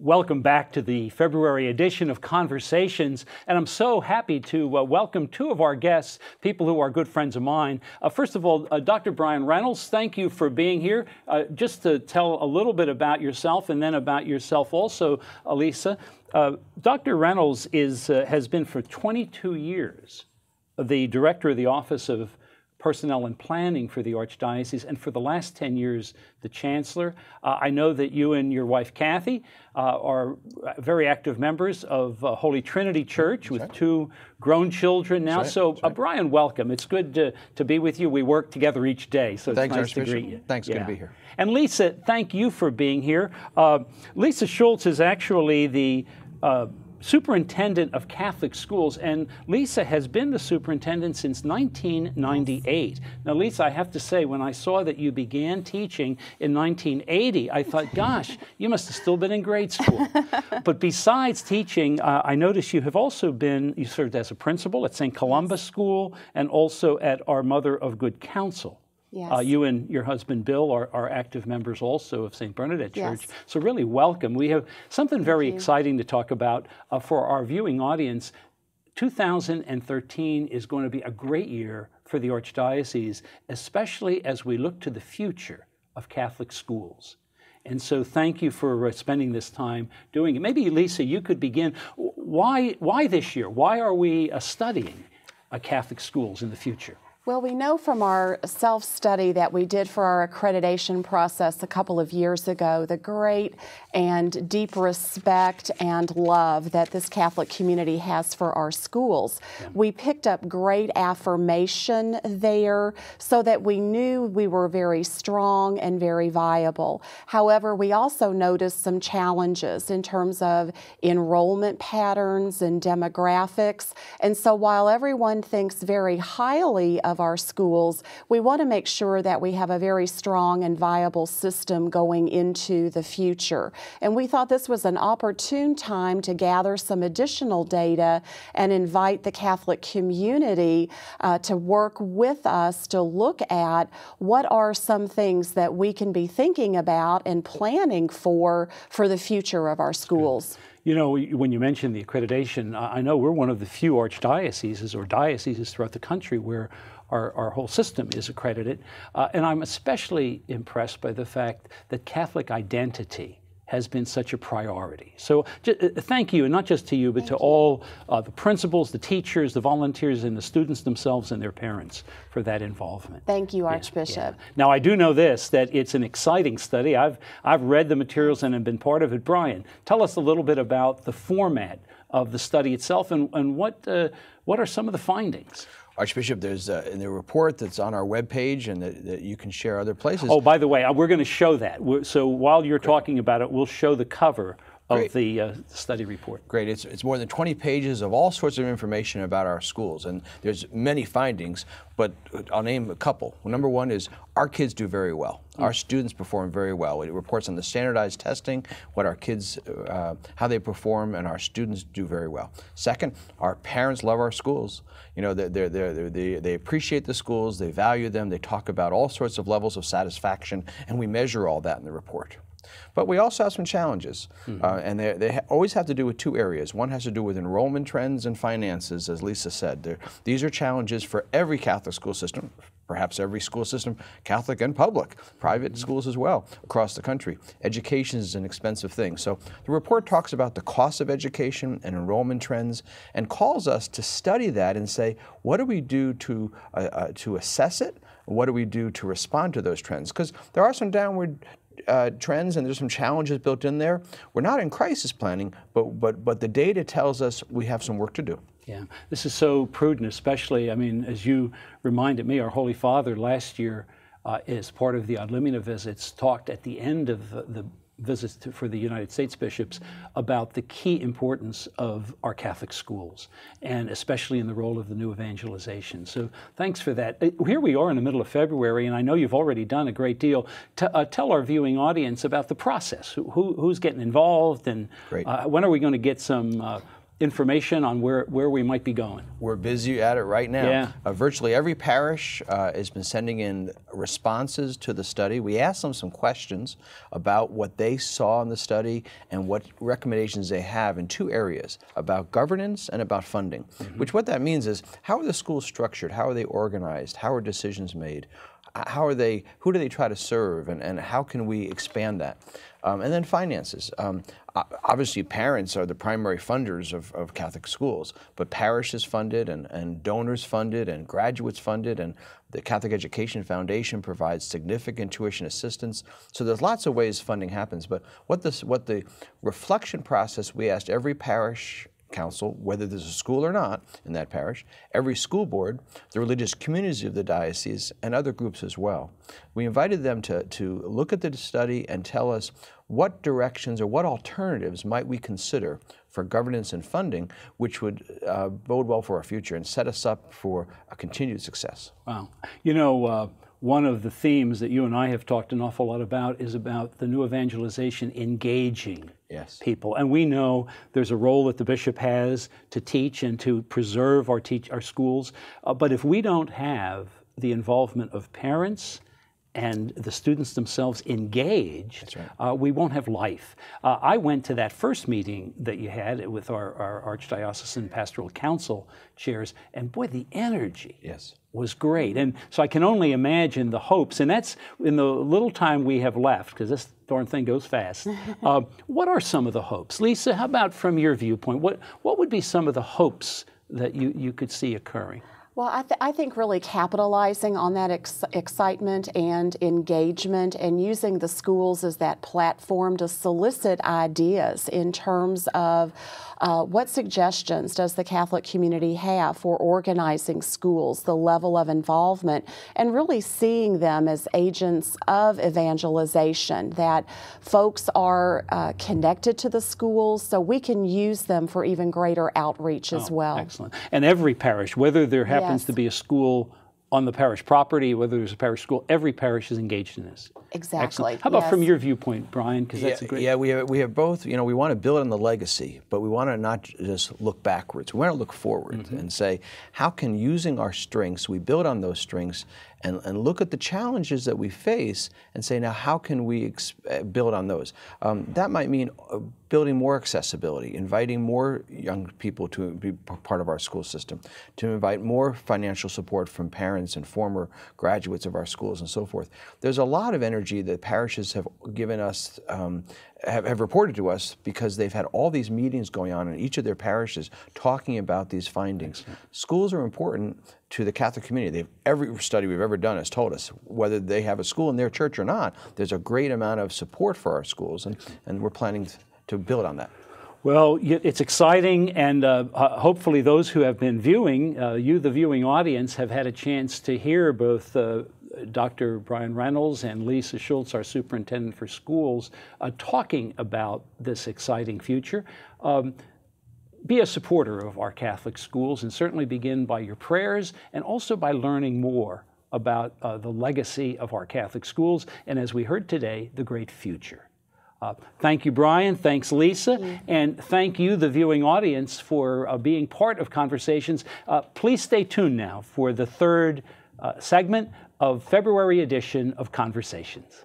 Welcome back to the February edition of Conversations, and I'm so happy to welcome two of our guests, people who are good friends of mine. First of all, Dr. Brian Reynolds, thank you for being here. Just to tell a little bit about yourself and then about yourself also, Leisa. Dr. Reynolds has been for 22 years the director of the Office of Personnel and Planning for the Archdiocese, and for the last 10 years, the Chancellor. I know that you and your wife, Kathy, are very active members of Holy Trinity Church with two grown children now. Brian, welcome. It's good to be with you. We work together each day, so it's nice to greet you. Thanks, good to be here. And Leisa, thank you for being here. Leisa Schulz is actually the Superintendent of Catholic Schools, and Leisa has been the superintendent since 1998. Now, Leisa, I have to say, when I saw that you began teaching in 1980, I thought, gosh, you must have still been in grade school. But besides teaching, I noticed you served as a principal at St. Columba's School and also at Our Mother of Good Counsel. Yes. You and your husband, Bill, are active members also of St. Bernadette Church. Yes. So really welcome. We have something very exciting to talk about for our viewing audience. 2013 is going to be a great year for the Archdiocese, especially as we look to the future of Catholic schools. And so thank you for spending this time doing it. Maybe, Leisa, you could begin. Why this year? Why are we studying Catholic schools in the future? Well, we know from our self-study that we did for our accreditation process a couple of years ago, the great and deep respect and love that this Catholic community has for our schools. Yeah. We picked up great affirmation there so that we knew we were very strong and very viable. However, we also noticed some challenges in terms of enrollment patterns and demographics. And so while everyone thinks very highly of our schools, we want to make sure that we have a very strong and viable system going into the future. And we thought this was an opportune time to gather some additional data and invite the Catholic community to work with us to look at what are some things that we can be thinking about and planning for the future of our schools. You know, when you mentioned the accreditation, I know we're one of the few archdioceses or dioceses throughout the country where our whole system is accredited. And I'm especially impressed by the fact that Catholic identity has been such a priority. So thank you, and not just to you, but to all the principals, the teachers, the volunteers, and the students themselves and their parents for that involvement. Thank you, Archbishop. Yeah. Now, I do know this, that it's an exciting study. I've read the materials and have been part of it. Brian, tell us a little bit about the format of the study itself and what are some of the findings? Archbishop, there's in the report that's on our webpage and that you can share other places. Oh, by the way, we're going to show that. So while you're talking about it, we'll show the cover of the study report. Great. It's more than 20 pages of all sorts of information about our schools, and there's many findings, but I'll name a couple. Well, number one is our kids do very well. Our students perform very well. It reports on the standardized testing, what our kids, how they perform, and our students do very well. Second, our parents love our schools. You know, they appreciate the schools, they value them, they talk about all sorts of levels of satisfaction, and we measure all that in the report. But we also have some challenges, and they always have to do with two areas. One has to do with enrollment trends and finances, as Leisa said. These are challenges for every Catholic school system, perhaps every school system, Catholic and public, private schools as well, across the country. Education is an expensive thing. So the report talks about the cost of education and enrollment trends and calls us to study that and say, what do we do to assess it? What do we do to respond to those trends? Because there are some downward trends and there's some challenges built in there. We're not in crisis planning, but the data tells us we have some work to do. Yeah, this is so prudent, especially, I mean, as you reminded me, our Holy Father last year, as part of the Ad Limina visits, talked at the end of the visits for the United States bishops about the key importance of our Catholic schools, and especially in the role of the new evangelization. So thanks for that. Here we are in the middle of February, and I know you've already done a great deal. Tell our viewing audience about the process. Who's getting involved, and when are we going to get some information on where we might be going? We're busy at it right now. Yeah. Virtually every parish has been sending in responses to the study. We asked them some questions about what they saw in the study and what recommendations they have in 2 areas, about governance and about funding. Which what that means is, how are the schools structured? How are they organized? How are decisions made? Who do they try to serve, and how can we expand that? And then finances. Obviously, parents are the primary funders of Catholic schools, but parishes funded, and donors funded, and graduates funded, and the Catholic Education Foundation provides significant tuition assistance. So there's lots of ways funding happens, but what the reflection process, we asked every parish council, whether there's a school or not in that parish, every school board, the religious communities of the diocese, and other groups as well. We invited them to look at the study and tell us what directions or what alternatives might we consider for governance and funding, which would bode well for our future and set us up for a continued success. Wow. You know, one of the themes that you and I have talked an awful lot about is about the new evangelization engaging people. And we know there's a role that the bishop has to teach and to preserve our schools. But if we don't have the involvement of parents and the students themselves engaged, we won't have life. I went to that first meeting that you had with our Archdiocesan Pastoral Council chairs, and boy, the energy was great. And so I can only imagine the hopes, and that's in the little time we have left, because this darn thing goes fast. What are some of the hopes? Leisa, how about from your viewpoint, what would be some of the hopes that you could see occurring? Well, I think really capitalizing on that excitement and engagement and using the schools as that platform to solicit ideas in terms of what suggestions does the Catholic community have for organizing schools, the level of involvement, and really seeing them as agents of evangelization, that folks are connected to the schools so we can use them for even greater outreach as well. Excellent. And every parish, whether there happens to be a school on the parish property, whether there's a parish school, every parish is engaged in this. Exactly. Excellent. How about from your viewpoint, Brian? Because that's a great. Yeah, we have both. You know, we want to build on the legacy, but we want to not just look backwards. We want to look forward and say, how can, using our strengths, we build on those strengths and look at the challenges that we face and say, now how can we build on those? That might mean building more accessibility, inviting more young people to be part of our school system, to invite more financial support from parents and former graduates of our schools and so forth. There's a lot of energy that parishes have given us, have reported to us, because they've had all these meetings going on in each of their parishes talking about these findings. Schools are important to the Catholic community. Every study we've ever done has told us, whether they have a school in their church or not, there's a great amount of support for our schools, and we're planning to build on that. Well, it's exciting, and hopefully those who have been viewing, you, the viewing audience, have had a chance to hear both Dr. Brian Reynolds and Leisa Schulz, our Superintendent for Schools, talking about this exciting future. Be a supporter of our Catholic schools, and certainly begin by your prayers and also by learning more about the legacy of our Catholic schools, and as we heard today, the great future. Thank you, Brian. Thanks, Leisa. And thank you, the viewing audience, for being part of Conversations. Please stay tuned now for the third segment of February edition of Conversations.